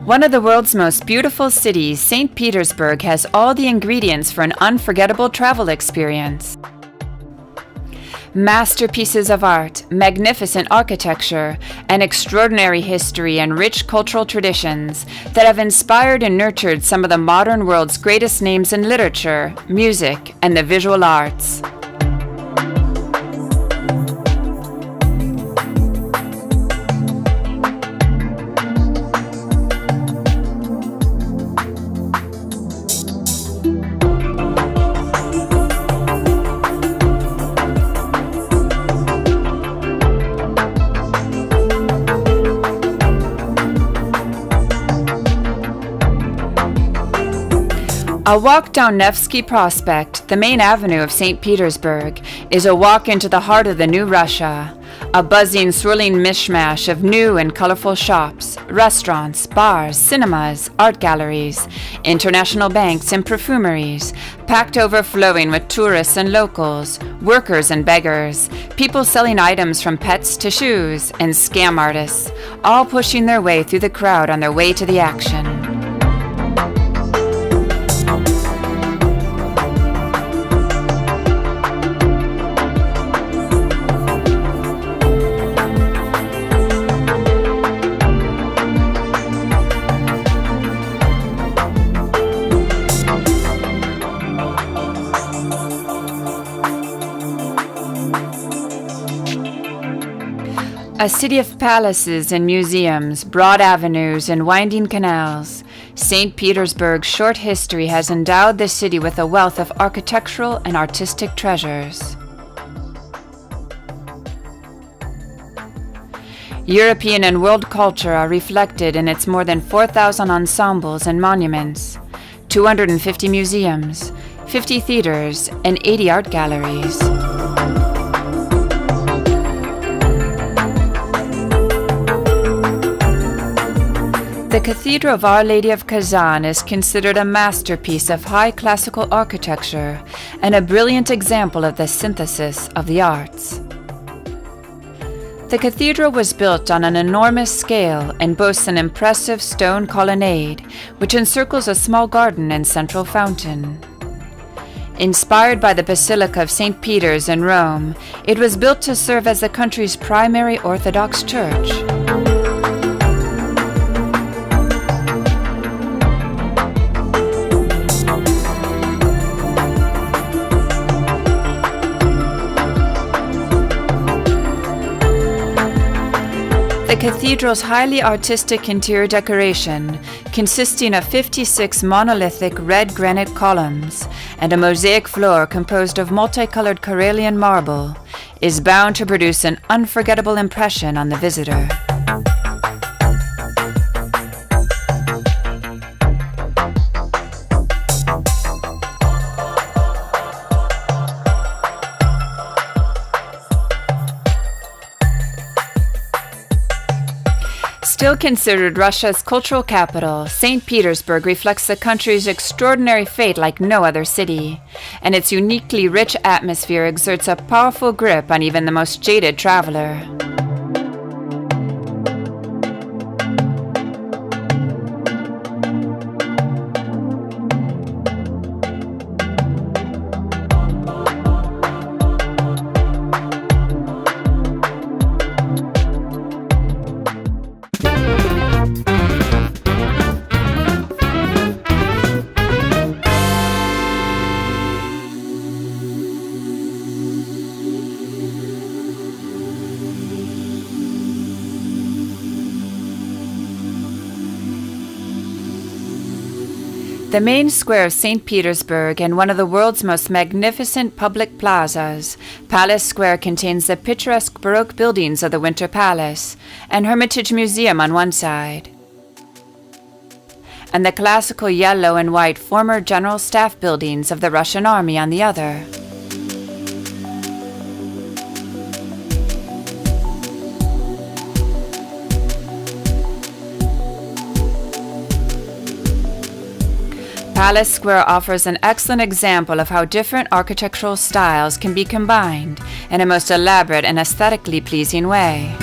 One of the world's most beautiful cities, St. Petersburg has all the ingredients for an unforgettable travel experience. Masterpieces of art, magnificent architecture, and extraordinary history and rich cultural traditions that have inspired and nurtured some of the modern world's greatest names in literature, music, and the visual arts. A walk down Nevsky Prospect, the main avenue of St. Petersburg, is a walk into the heart of the new Russia. A buzzing, swirling mishmash of new and colorful shops, restaurants, bars, cinemas, art galleries, international banks and perfumeries, packed overflowing with tourists and locals, workers and beggars, people selling items from pets to shoes, and scam artists, all pushing their way through the crowd on their way to the action. A city of palaces and museums, broad avenues and winding canals, St. Petersburg's short history has endowed the city with a wealth of architectural and artistic treasures. European and world culture are reflected in its more than 4,000 ensembles and monuments, 250 museums, 50 theaters, and 80 art galleries. The Cathedral of Our Lady of Kazan is considered a masterpiece of high classical architecture and a brilliant example of the synthesis of the arts. The cathedral was built on an enormous scale and boasts an impressive stone colonnade, which encircles a small garden and central fountain. Inspired by the Basilica of St. Peter's in Rome, it was built to serve as the country's primary Orthodox church. The cathedral's highly artistic interior decoration, consisting of 56 monolithic red granite columns and a mosaic floor composed of multicolored Karelian marble, is bound to produce an unforgettable impression on the visitor. Still considered Russia's cultural capital, St. Petersburg reflects the country's extraordinary fate like no other city, and its uniquely rich atmosphere exerts a powerful grip on even the most jaded traveler. The main square of St. Petersburg and one of the world's most magnificent public plazas, Palace Square contains the picturesque Baroque buildings of the Winter Palace and Hermitage Museum on one side, and the classical yellow and white former General Staff buildings of the Russian Army on the other. Palace Square offers an excellent example of how different architectural styles can be combined in a most elaborate and aesthetically pleasing way.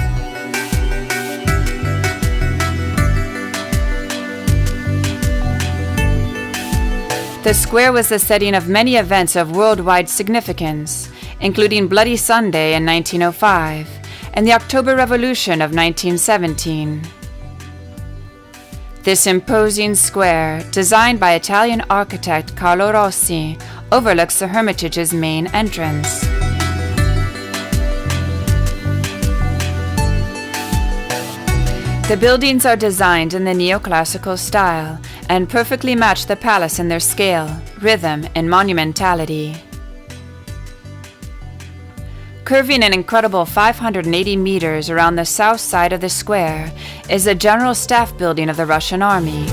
The square was the setting of many events of worldwide significance, including Bloody Sunday in 1905 and the October Revolution of 1917. This imposing square, designed by Italian architect Carlo Rossi, overlooks the Hermitage's main entrance. The buildings are designed in the neoclassical style and perfectly match the palace in their scale, rhythm, and monumentality. Curving an incredible 580 meters around the south side of the square is the General Staff Building of the Russian Army.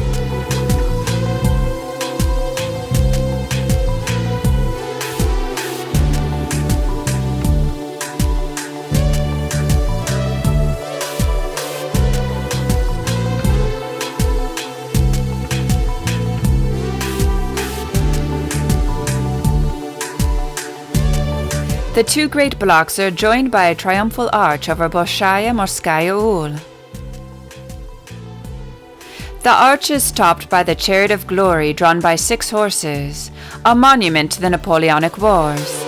The two great blocks are joined by a triumphal arch over Bolshaya Morskaya Ul. The arch is topped by the Chariot of Glory drawn by 6 horses, a monument to the Napoleonic Wars.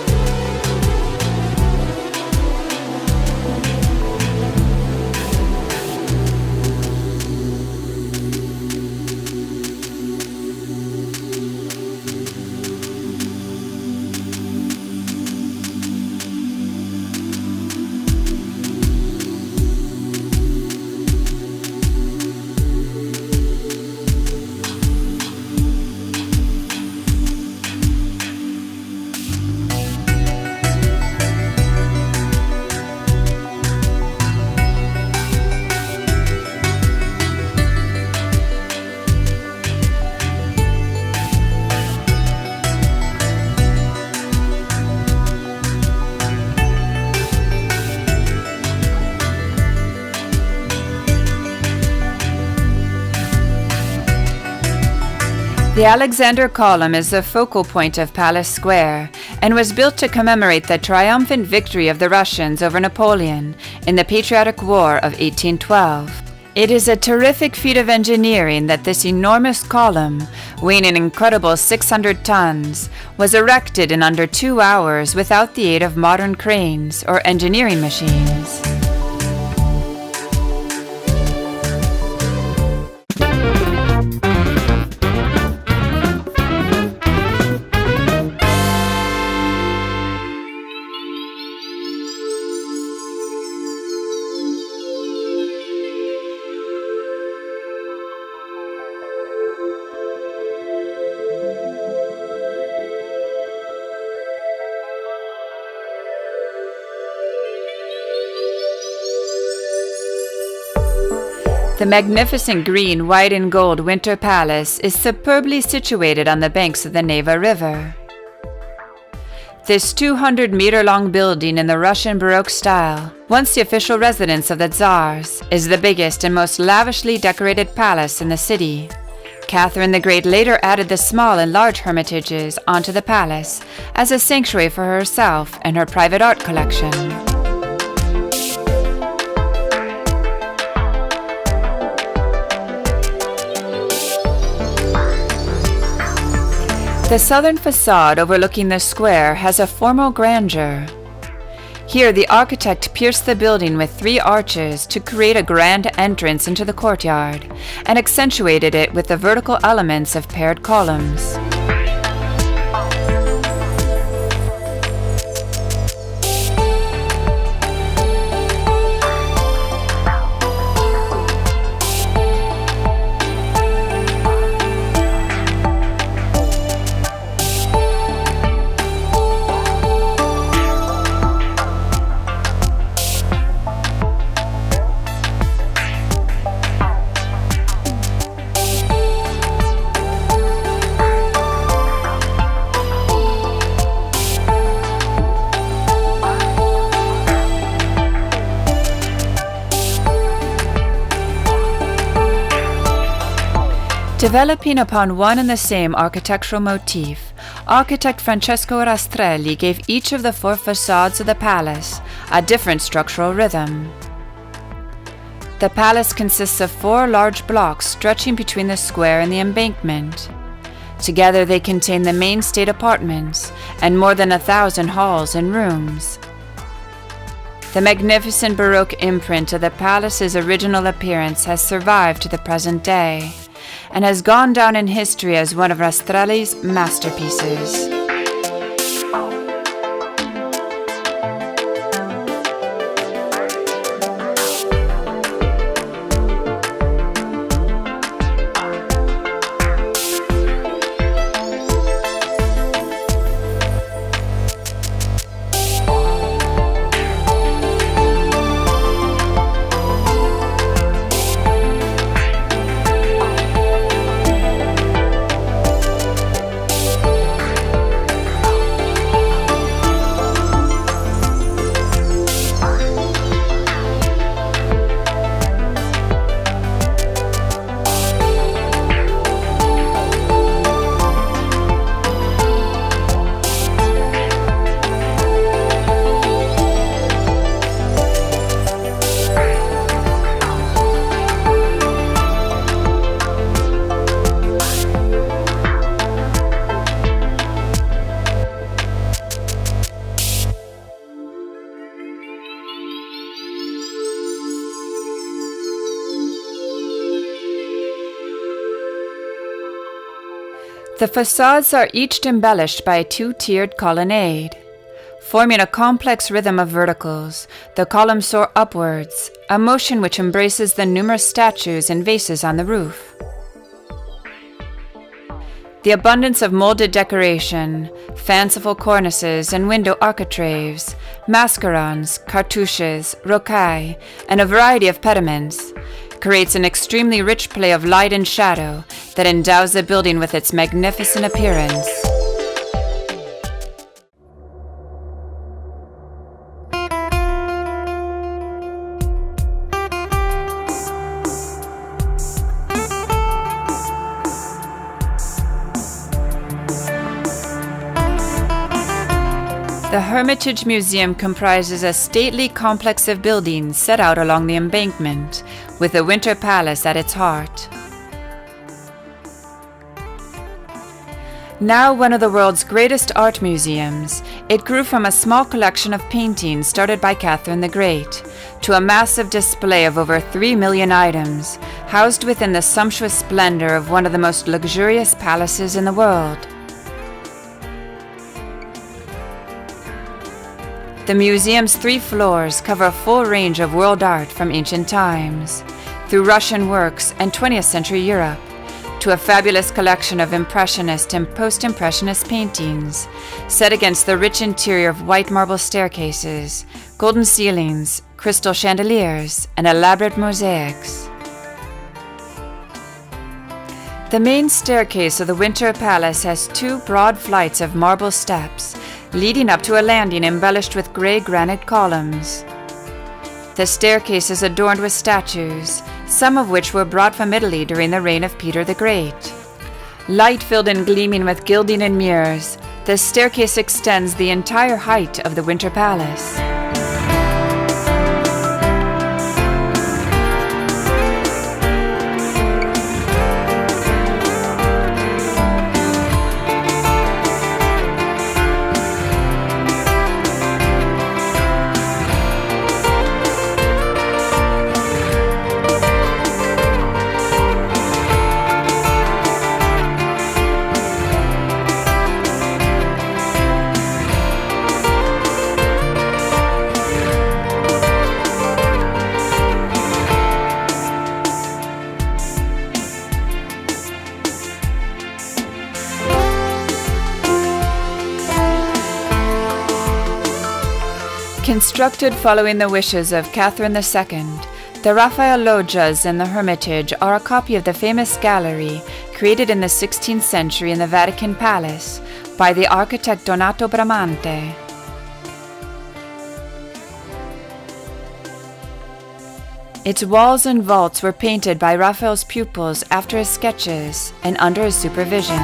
The Alexander Column is the focal point of Palace Square and was built to commemorate the triumphant victory of the Russians over Napoleon in the Patriotic War of 1812. It is a terrific feat of engineering that this enormous column, weighing an incredible 600 tons, was erected in under 2 hours without the aid of modern cranes or engineering machines. The magnificent green, white, and gold Winter Palace is superbly situated on the banks of the Neva River. This 200-meter-long building in the Russian Baroque style, once the official residence of the Tsars, is the biggest and most lavishly decorated palace in the city. Catherine the Great later added the small and large hermitages onto the palace as a sanctuary for herself and her private art collection. The southern facade overlooking the square has a formal grandeur. Here the architect pierced the building with 3 arches to create a grand entrance into the courtyard and accentuated it with the vertical elements of paired columns. Developing upon one and the same architectural motif, architect Francesco Rastrelli gave each of the 4 facades of the palace a different structural rhythm. The palace consists of 4 large blocks stretching between the square and the embankment. Together they contain the main state apartments and more than 1,000 halls and rooms. The magnificent Baroque imprint of the palace's original appearance has survived to the present day and has gone down in history as one of Rastrelli's masterpieces. The facades are each embellished by a two-tiered colonnade. Forming a complex rhythm of verticals, the columns soar upwards, a motion which embraces the numerous statues and vases on the roof. The abundance of molded decoration, fanciful cornices and window architraves, mascarons, cartouches, rocailles, and a variety of pediments creates an extremely rich play of light and shadow that endows the building with its magnificent appearance. The Hermitage Museum comprises a stately complex of buildings set out along the embankment, with the Winter Palace at its heart. Now one of the world's greatest art museums, it grew from a small collection of paintings started by Catherine the Great to a massive display of over 3 million items, housed within the sumptuous splendor of one of the most luxurious palaces in the world. The museum's 3 floors cover a full range of world art from ancient times, through Russian works and 20th century Europe, to a fabulous collection of Impressionist and Post-Impressionist paintings, set against the rich interior of white marble staircases, golden ceilings, crystal chandeliers, and elaborate mosaics. The main staircase of the Winter Palace has 2 broad flights of marble steps, leading up to a landing embellished with gray granite columns. The staircase is adorned with statues, some of which were brought from Italy during the reign of Peter the Great. Light-filled and gleaming with gilding and mirrors, the staircase extends the entire height of the Winter Palace. Constructed following the wishes of Catherine II, the Raphael loggias in the Hermitage are a copy of the famous gallery created in the 16th century in the Vatican Palace by the architect Donato Bramante. Its walls and vaults were painted by Raphael's pupils after his sketches and under his supervision.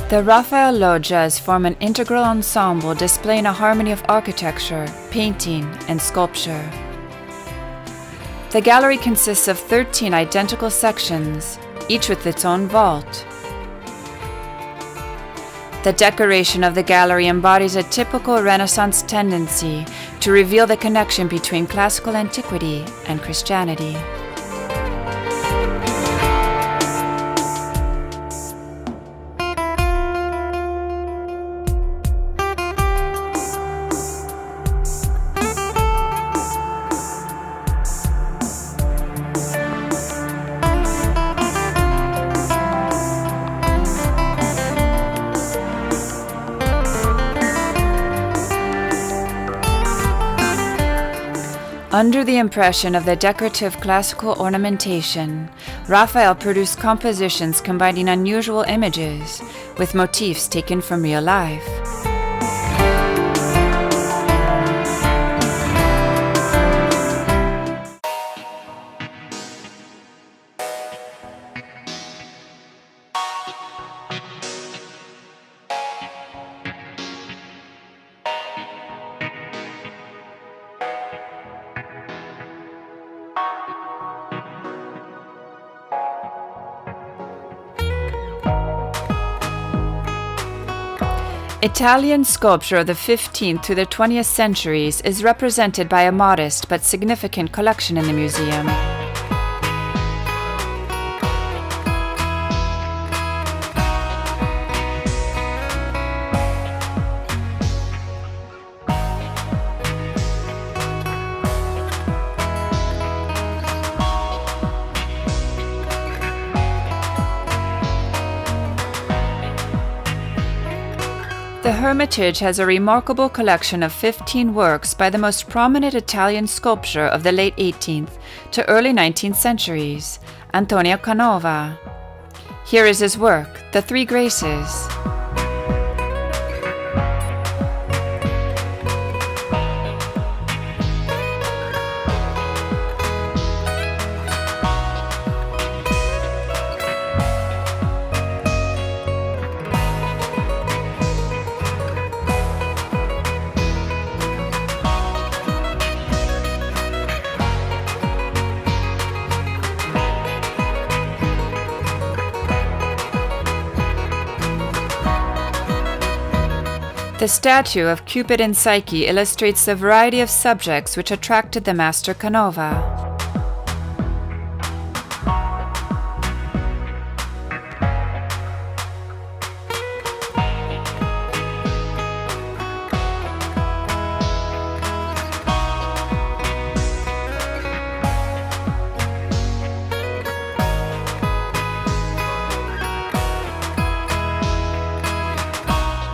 The Raphael loggias form an integral ensemble displaying a harmony of architecture, painting, and sculpture. The gallery consists of 13 identical sections, each with its own vault. The decoration of the gallery embodies a typical Renaissance tendency to reveal the connection between classical antiquity and Christianity. Under the impression of the decorative classical ornamentation, Raphael produced compositions combining unusual images with motifs taken from real life. Italian sculpture of the 15th to the 20th centuries is represented by a modest but significant collection in the museum. The Hermitage has a remarkable collection of 15 works by the most prominent Italian sculptor of the late 18th to early 19th centuries, Antonio Canova. Here is his work, The Three Graces. The statue of Cupid and Psyche illustrates the variety of subjects which attracted the master Canova.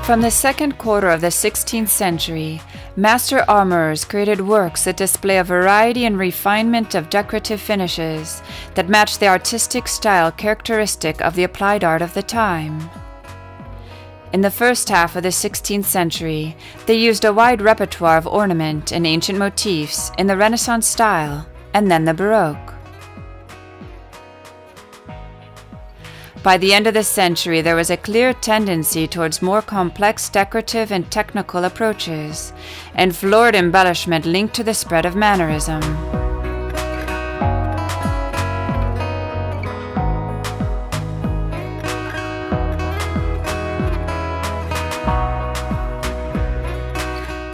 From the second quarter of the 16th century, master armorers created works that display a variety and refinement of decorative finishes that match the artistic style characteristic of the applied art of the time. In the first half of the 16th century, they used a wide repertoire of ornament and ancient motifs in the Renaissance style, and then the Baroque. By the end of the century, there was a clear tendency towards more complex decorative and technical approaches, and florid embellishment linked to the spread of mannerism.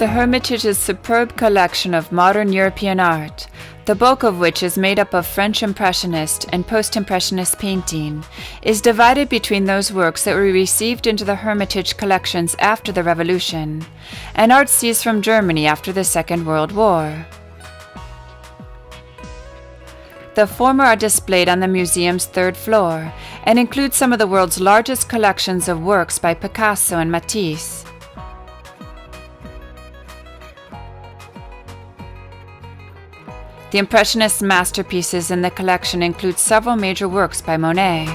The Hermitage's superb collection of modern European art, the bulk of which is made up of French Impressionist and Post-Impressionist painting, is divided between those works that were received into the Hermitage collections after the Revolution, and art seized from Germany after the Second World War. The former are displayed on the museum's third floor, and include some of the world's largest collections of works by Picasso and Matisse. The Impressionist masterpieces in the collection include several major works by Monet.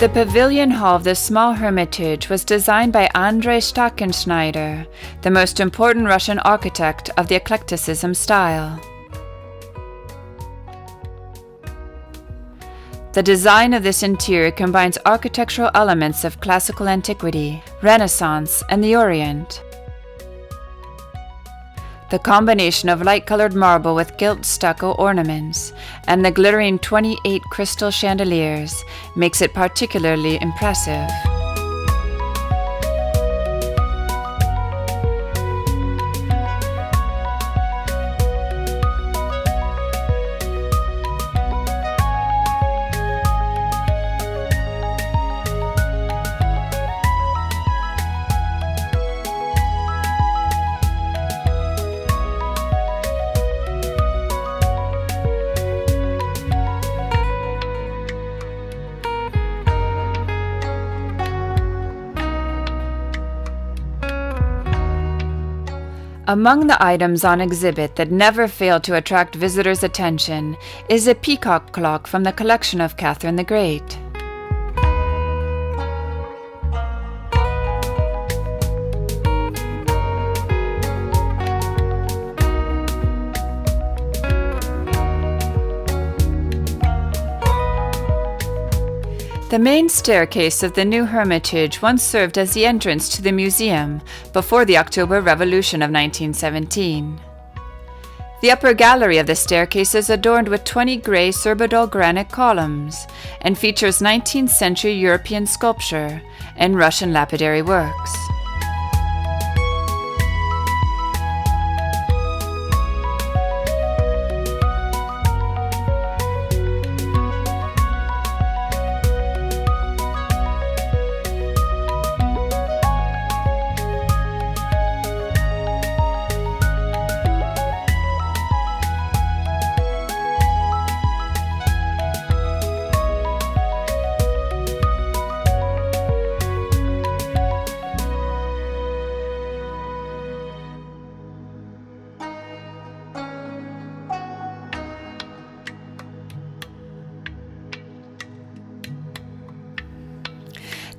The pavilion hall of the small hermitage was designed by Andrei Stackenschneider, the most important Russian architect of the eclecticism style. The design of this interior combines architectural elements of classical antiquity, Renaissance, and the Orient. The combination of light-colored marble with gilt stucco ornaments and the glittering 28 crystal chandeliers makes it particularly impressive. Among the items on exhibit that never fail to attract visitors' attention is a peacock clock from the collection of Catherine the Great. The main staircase of the new hermitage once served as the entrance to the museum before the October Revolution of 1917. The upper gallery of the staircase is adorned with 20 gray Cerbydol granite columns and features 19th century European sculpture and Russian lapidary works.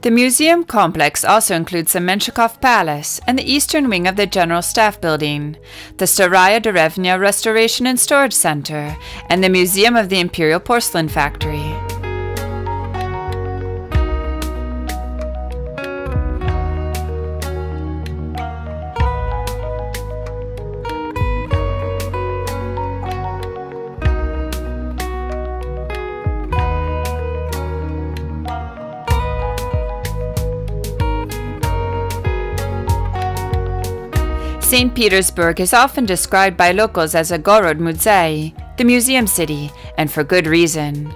The museum complex also includes the Menshikov Palace and the eastern wing of the General Staff Building, the Staraya Derevnya Restoration and Storage Center, and the Museum of the Imperial Porcelain Factory. St. Petersburg is often described by locals as a Gorod Muzei, the museum city, and for good reason.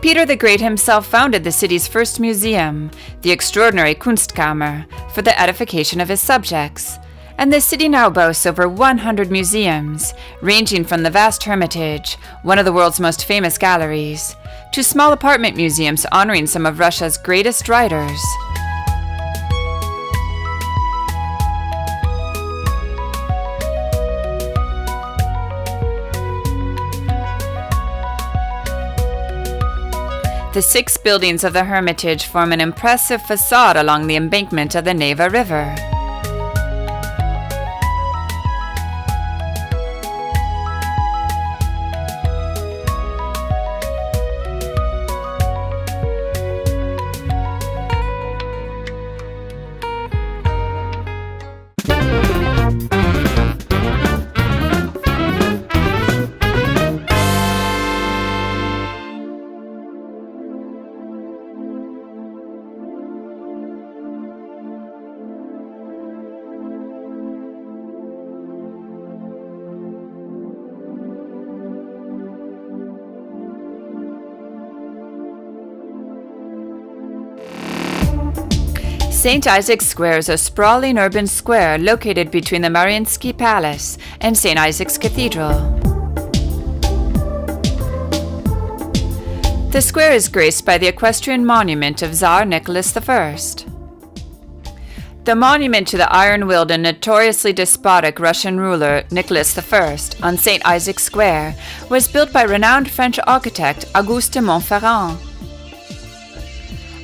Peter the Great himself founded the city's first museum, the extraordinary Kunstkammer, for the edification of his subjects, and the city now boasts over 100 museums, ranging from the vast Hermitage, one of the world's most famous galleries, to small apartment museums honoring some of Russia's greatest writers. The 6 buildings of the Hermitage form an impressive facade along the embankment of the Neva River. St. Isaac's Square is a sprawling urban square located between the Mariinsky Palace and St. Isaac's Cathedral. The square is graced by the equestrian monument of Tsar Nicholas I. The monument to the iron-willed and notoriously despotic Russian ruler Nicholas I on St. Isaac's Square was built by renowned French architect Auguste de Montferrand.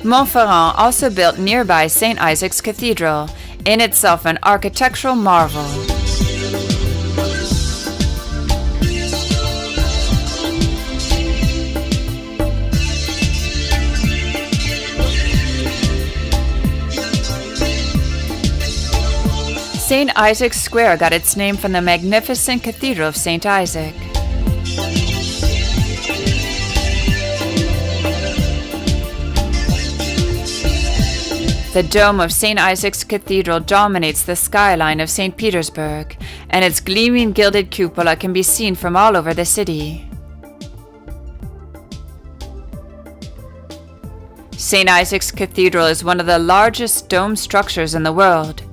Montferrand also built nearby St. Isaac's Cathedral, in itself an architectural marvel. St. Isaac's Square got its name from the magnificent Cathedral of St. Isaac. The dome of St. Isaac's Cathedral dominates the skyline of St. Petersburg, and its gleaming gilded cupola can be seen from all over the city. St. Isaac's Cathedral is one of the largest dome structures in the world,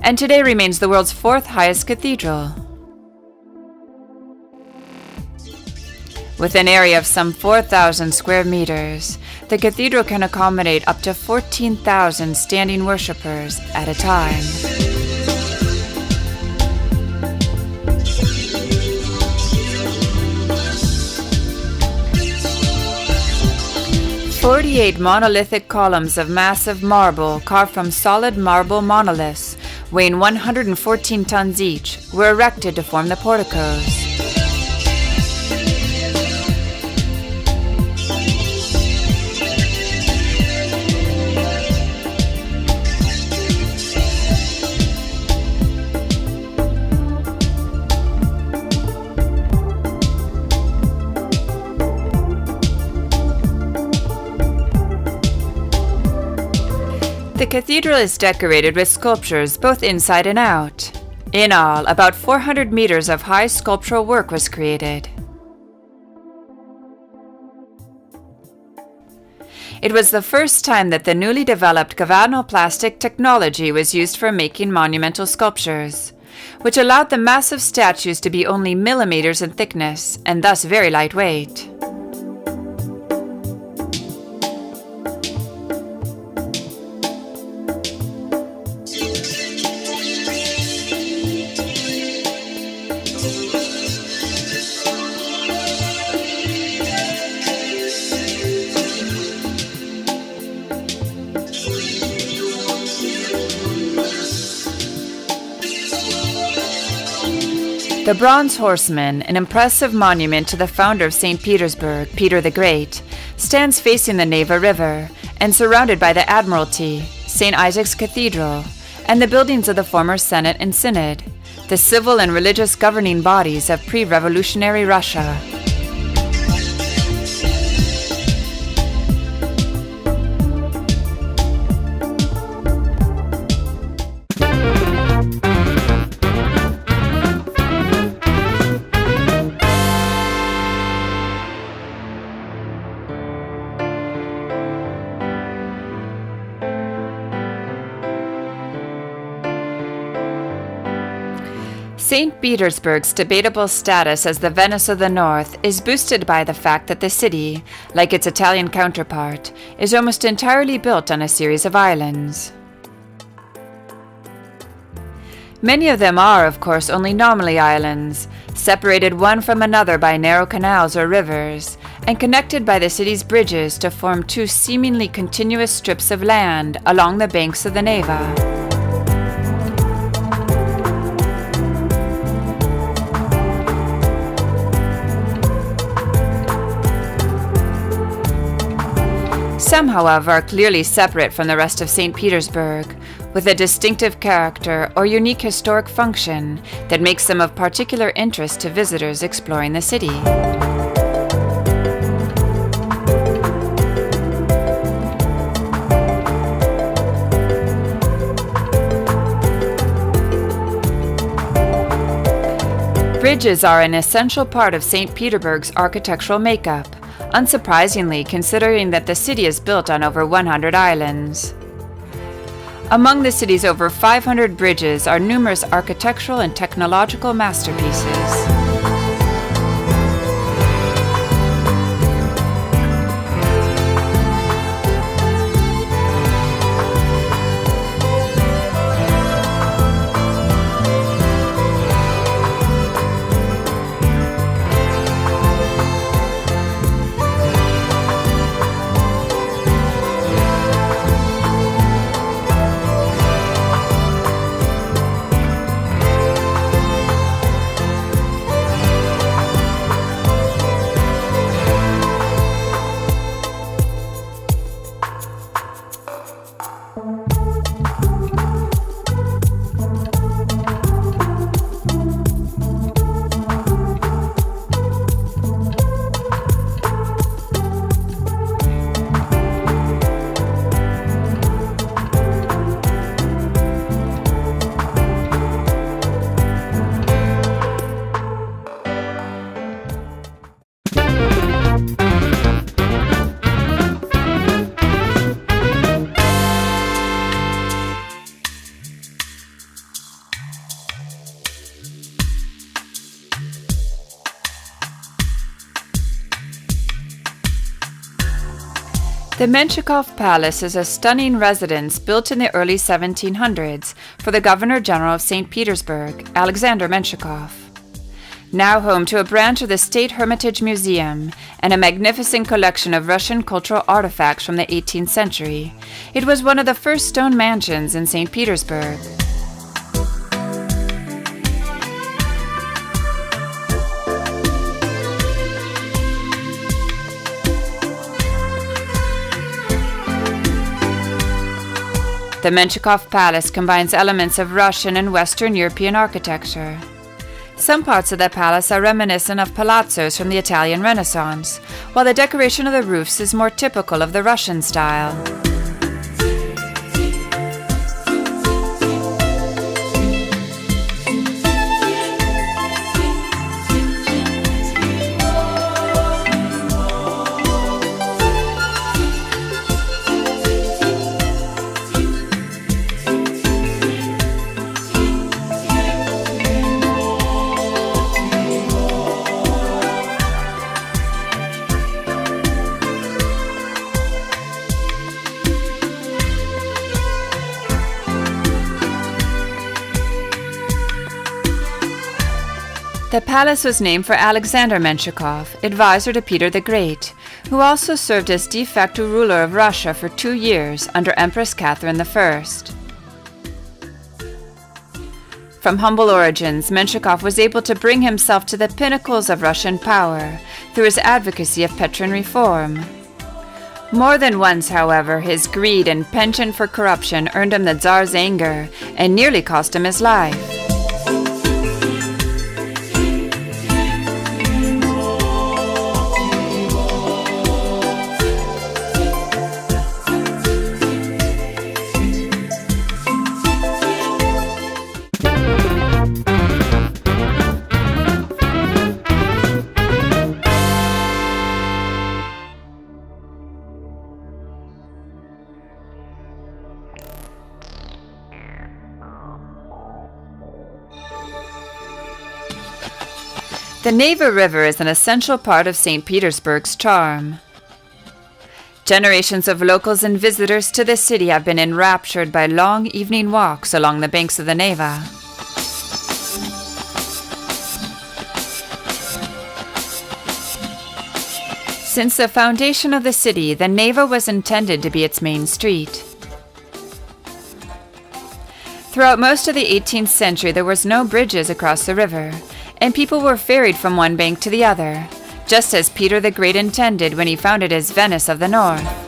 and today remains the world's fourth highest cathedral. With an area of some 4,000 square meters, the cathedral can accommodate up to 14,000 standing worshippers at a time. "48 monolithic columns of massive marble carved from solid marble monoliths, weighing 114 tons each, were erected to form the porticos. The cathedral is decorated with sculptures both inside and out. In all, about 400 meters of high sculptural work was created. It was the first time that the newly developed galvanoplastic technology was used for making monumental sculptures, which allowed the massive statues to be only millimeters in thickness and thus very lightweight. The Bronze Horseman, an impressive monument to the founder of St. Petersburg, Peter the Great, stands facing the Neva River and surrounded by the Admiralty, St. Isaac's Cathedral, and the buildings of the former Senate and Synod, the civil and religious governing bodies of pre-revolutionary Russia. St. Petersburg's debatable status as the Venice of the North is boosted by the fact that the city, like its Italian counterpart, is almost entirely built on a series of islands. Many of them are, of course, only nominally islands, separated one from another by narrow canals or rivers, and connected by the city's bridges to form two seemingly continuous strips of land along the banks of the Neva. Some, however, are clearly separate from the rest of St. Petersburg, with a distinctive character or unique historic function that makes them of particular interest to visitors exploring the city. Bridges are an essential part of St. Petersburg's architectural makeup, unsurprisingly considering that the city is built on over 100 islands. Among the city's over 500 bridges are numerous architectural and technological masterpieces. The Menshikov Palace is a stunning residence built in the early 1700s for the Governor-General of St. Petersburg, Alexander Menshikov. Now home to a branch of the State Hermitage Museum and a magnificent collection of Russian cultural artifacts from the 18th century, it was one of the first stone mansions in St. Petersburg. The Menshikov Palace combines elements of Russian and Western European architecture. Some parts of the palace are reminiscent of palazzos from the Italian Renaissance, while the decoration of the roofs is more typical of the Russian style. The palace was named for Alexander Menshikov, advisor to Peter the Great, who also served as de facto ruler of Russia for 2 years under Empress Catherine I. From humble origins, Menshikov was able to bring himself to the pinnacles of Russian power through his advocacy of Petrine reform. More than once, however, his greed and penchant for corruption earned him the Tsar's anger and nearly cost him his life. The Neva River is an essential part of St. Petersburg's charm. Generations of locals and visitors to the city have been enraptured by long evening walks along the banks of the Neva. Since the foundation of the city, the Neva was intended to be its main street. Throughout most of the 18th century, there was no bridges across the river, and people were ferried from one bank to the other, just as Peter the Great intended when he founded his Venice of the North.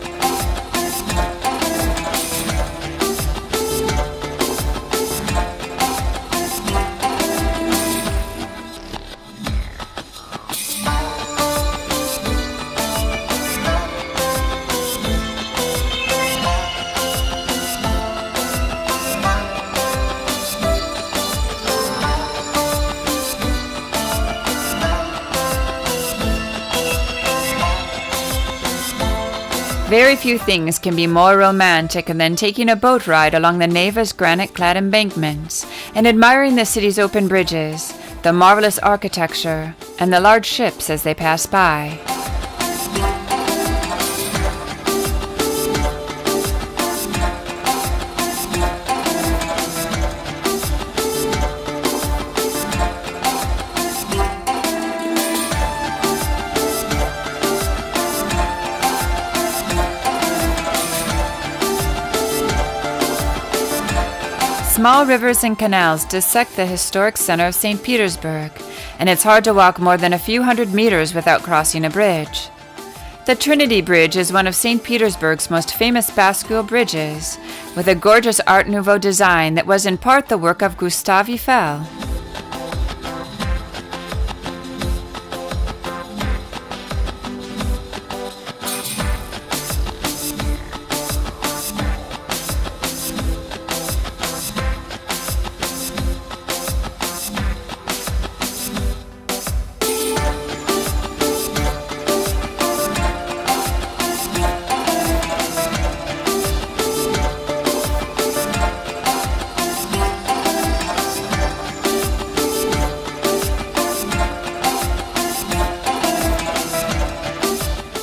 Very few things can be more romantic than taking a boat ride along the Neva's granite-clad embankments and admiring the city's open bridges, the marvelous architecture, and the large ships as they pass by. Small rivers and canals dissect the historic center of St. Petersburg, and it's hard to walk more than a few hundred meters without crossing a bridge. The Trinity Bridge is one of St. Petersburg's most famous bascule bridges, with a gorgeous Art Nouveau design that was in part the work of Gustave Eiffel.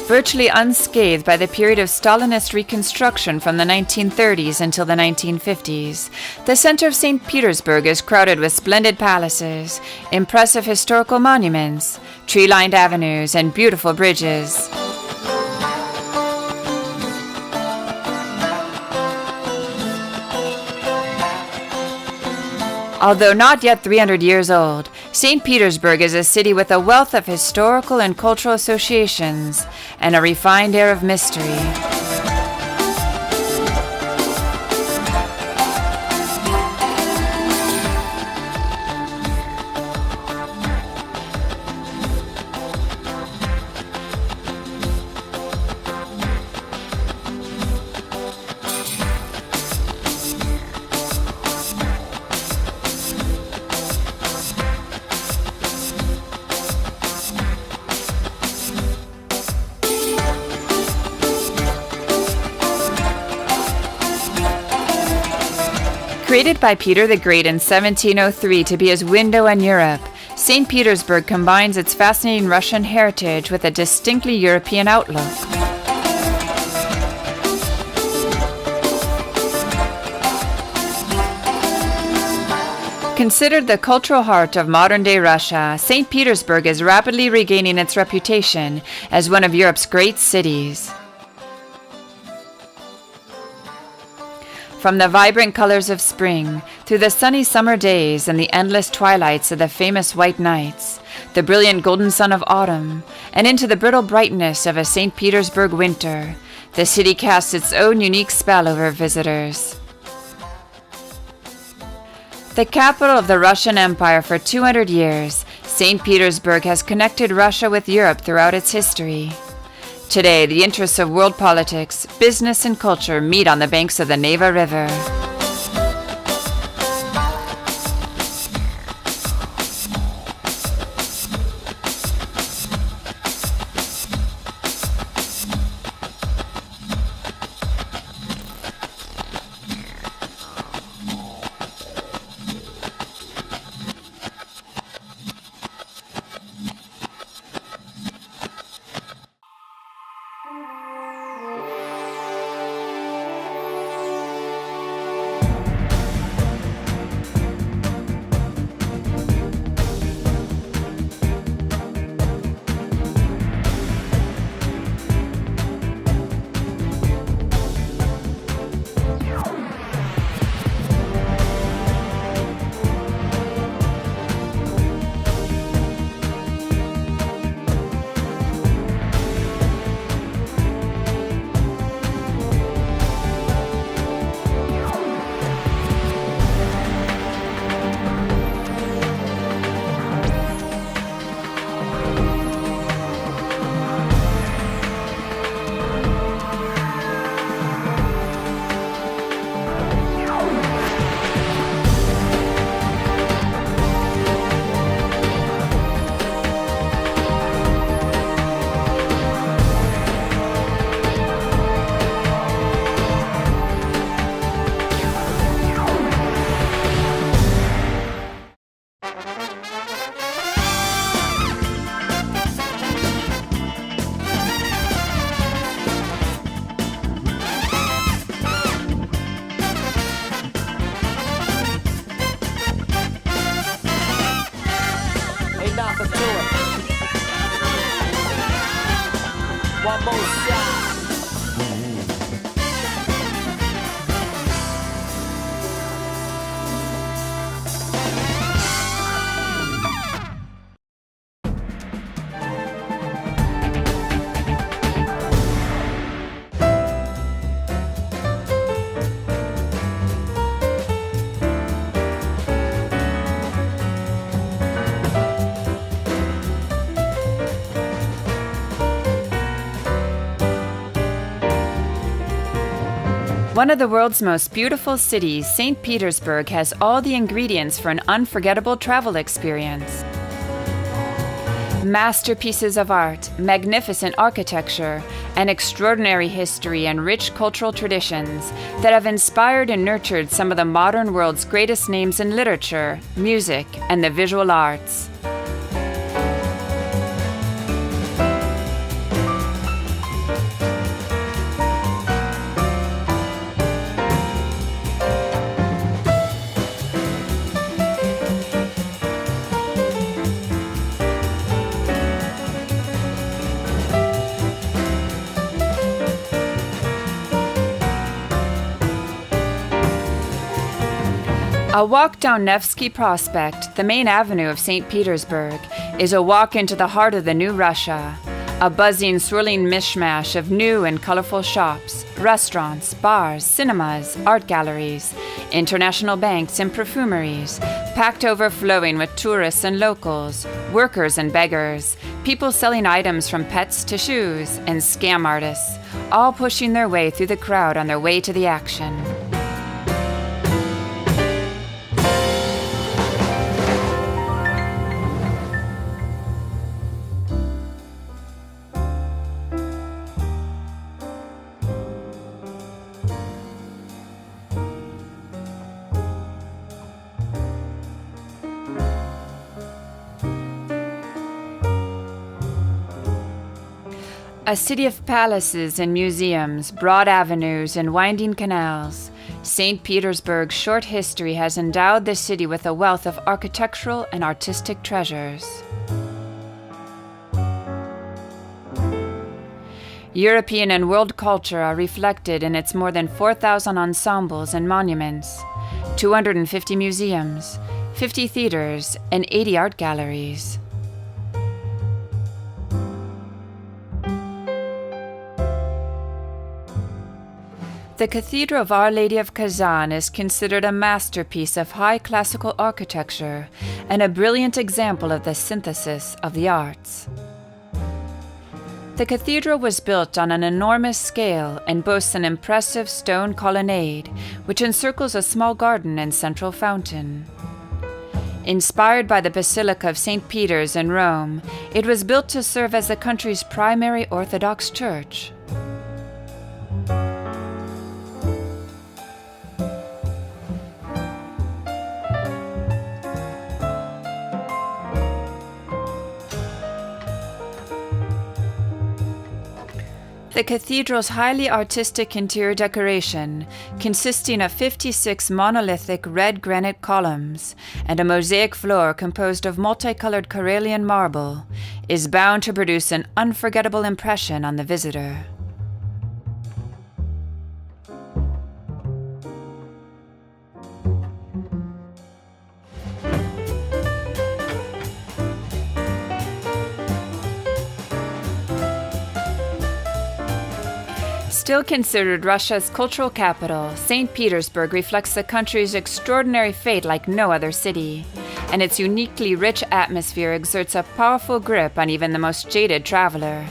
Virtually unscathed by the period of Stalinist reconstruction from the 1930s until the 1950s, the center of St. Petersburg is crowded with splendid palaces, impressive historical monuments, tree-lined avenues, and beautiful bridges. Although not yet 300 years old, St. Petersburg is a city with a wealth of historical and cultural associations and a refined air of mystery. Created by Peter the Great in 1703 to be his window on Europe, St. Petersburg combines its fascinating Russian heritage with a distinctly European outlook. Considered the cultural heart of modern-day Russia, St. Petersburg is rapidly regaining its reputation as one of Europe's great cities. From the vibrant colors of spring, through the sunny summer days and the endless twilights of the famous white nights, the brilliant golden sun of autumn, and into the brittle brightness of a St. Petersburg winter, the city casts its own unique spell over visitors. The capital of the Russian Empire for 200 years, St. Petersburg has connected Russia with Europe throughout its history. Today, the interests of world politics, business, and culture meet on the banks of the Neva River. One more shot. One of the world's most beautiful cities, St. Petersburg has all the ingredients for an unforgettable travel experience. Masterpieces of art, magnificent architecture, and extraordinary history and rich cultural traditions that have inspired and nurtured some of the modern world's greatest names in literature, music, and the visual arts. A walk down Nevsky Prospect, the main avenue of St. Petersburg, is a walk into the heart of the new Russia. A buzzing, swirling mishmash of new and colorful shops, restaurants, bars, cinemas, art galleries, international banks and perfumeries, packed overflowing with tourists and locals, workers and beggars, people selling items from pets to shoes, and scam artists, all pushing their way through the crowd on their way to the action. A city of palaces and museums, broad avenues and winding canals, St. Petersburg's short history has endowed the city with a wealth of architectural and artistic treasures. European and world culture are reflected in its more than 4,000 ensembles and monuments, 250 museums, 50 theaters, and 80 art galleries. The Cathedral of Our Lady of Kazan is considered a masterpiece of high classical architecture and a brilliant example of the synthesis of the arts. The cathedral was built on an enormous scale and boasts an impressive stone colonnade, which encircles a small garden and central fountain. Inspired by the Basilica of St. Peter's in Rome, it was built to serve as the country's primary Orthodox church. The cathedral's highly artistic interior decoration, consisting of 56 monolithic red granite columns and a mosaic floor composed of multicolored Karelian marble, is bound to produce an unforgettable impression on the visitor. Still considered Russia's cultural capital, St. Petersburg reflects the country's extraordinary fate like no other city, and its uniquely rich atmosphere exerts a powerful grip on even the most jaded traveler.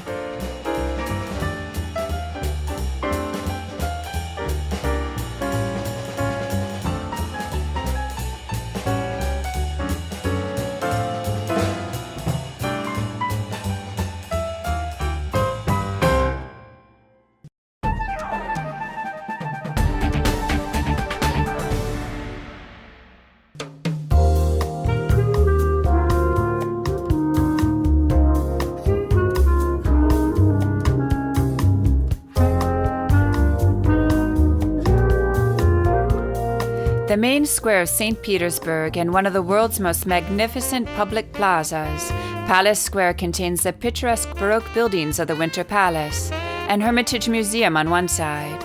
The main square of St. Petersburg and one of the world's most magnificent public plazas, Palace Square contains the picturesque Baroque buildings of the Winter Palace and Hermitage Museum on one side,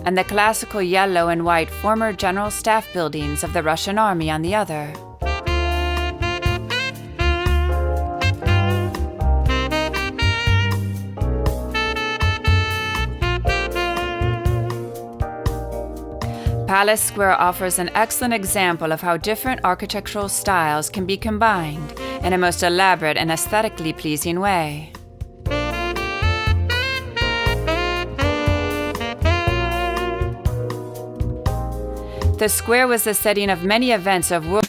and the classical yellow and white former General Staff buildings of the Russian Army on the other. Palace Square offers an excellent example of how different architectural styles can be combined in a most elaborate and aesthetically pleasing way. The square was the setting of many events of world.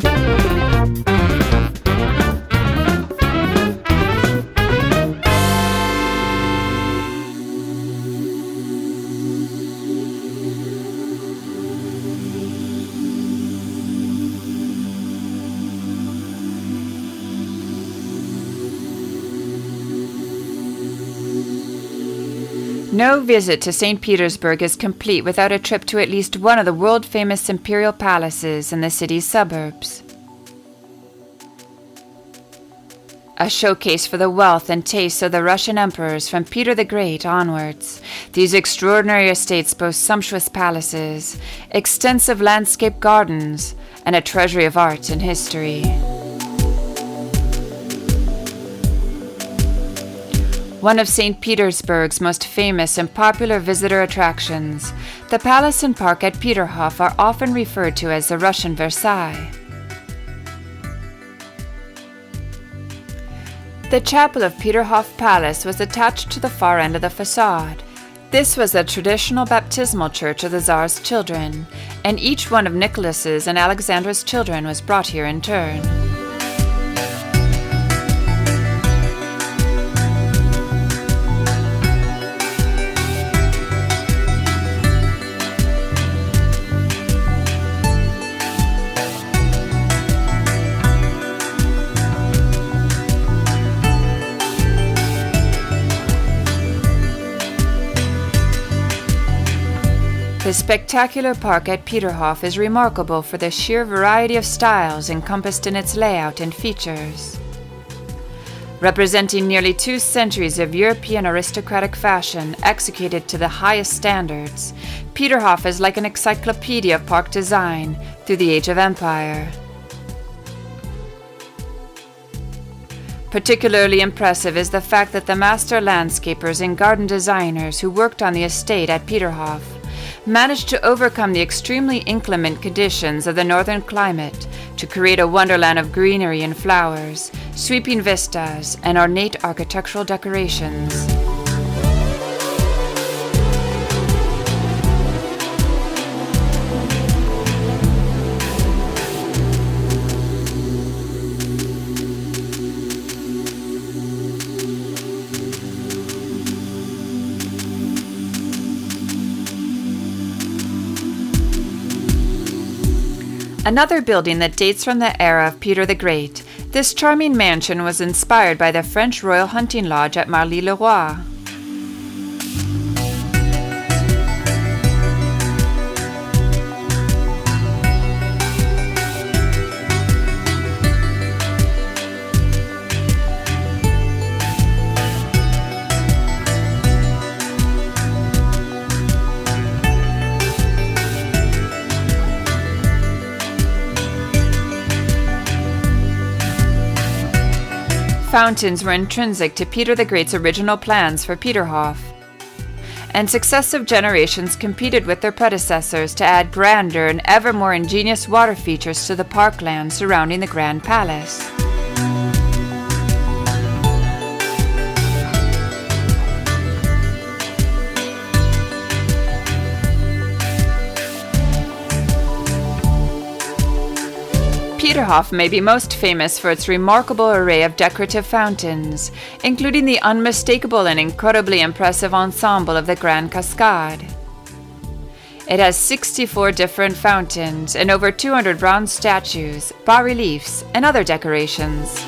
No visit to St. Petersburg is complete without a trip to at least one of the world-famous imperial palaces in the city's suburbs. A showcase for the wealth and tastes of the Russian emperors from Peter the Great onwards, these extraordinary estates boast sumptuous palaces, extensive landscape gardens, and a treasury of art and history. One of St. Petersburg's most famous and popular visitor attractions, the palace and park at Peterhof are often referred to as the Russian Versailles. The chapel of Peterhof Palace was attached to the far end of the facade. This was the traditional baptismal church of the Tsar's children, and each one of Nicholas's and Alexandra's children was brought here in turn. The spectacular park at Peterhof is remarkable for the sheer variety of styles encompassed in its layout and features. Representing nearly 2 centuries of European aristocratic fashion executed to the highest standards, Peterhof is like an encyclopedia of park design through the age of empire. Particularly impressive is the fact that the master landscapers and garden designers who worked on the estate at Peterhof managed to overcome the extremely inclement conditions of the northern climate to create a wonderland of greenery and flowers, sweeping vistas, and ornate architectural decorations. Another building that dates from the era of Peter the Great, this charming mansion was inspired by the French Royal Hunting Lodge at Marly-le-Roi. Fountains were intrinsic to Peter the Great's original plans for Peterhof, and successive generations competed with their predecessors to add grander and ever more ingenious water features to the parkland surrounding the Grand Palace. Peterhof may be most famous for its remarkable array of decorative fountains, including the unmistakable and incredibly impressive ensemble of the Grand Cascade. It has 64 different fountains and over 200 bronze statues, bas-reliefs, and other decorations.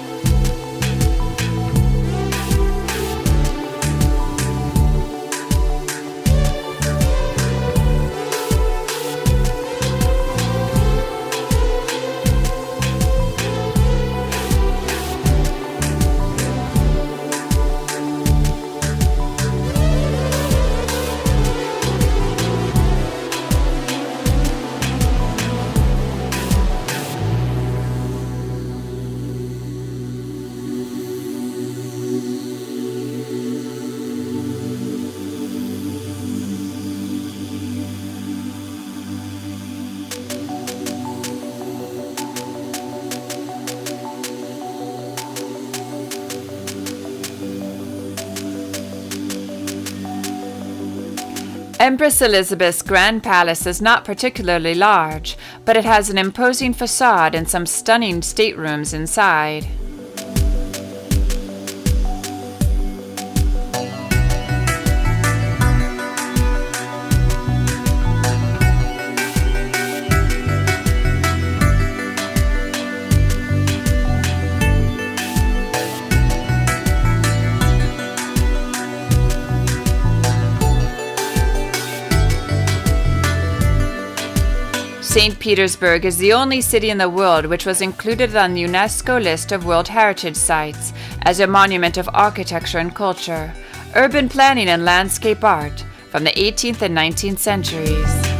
Empress Elizabeth's Grand Palace is not particularly large, but it has an imposing facade and some stunning staterooms inside. St. Petersburg is the only city in the world which was included on the UNESCO list of World Heritage Sites as a monument of architecture and culture, urban planning and landscape art from the 18th and 19th centuries.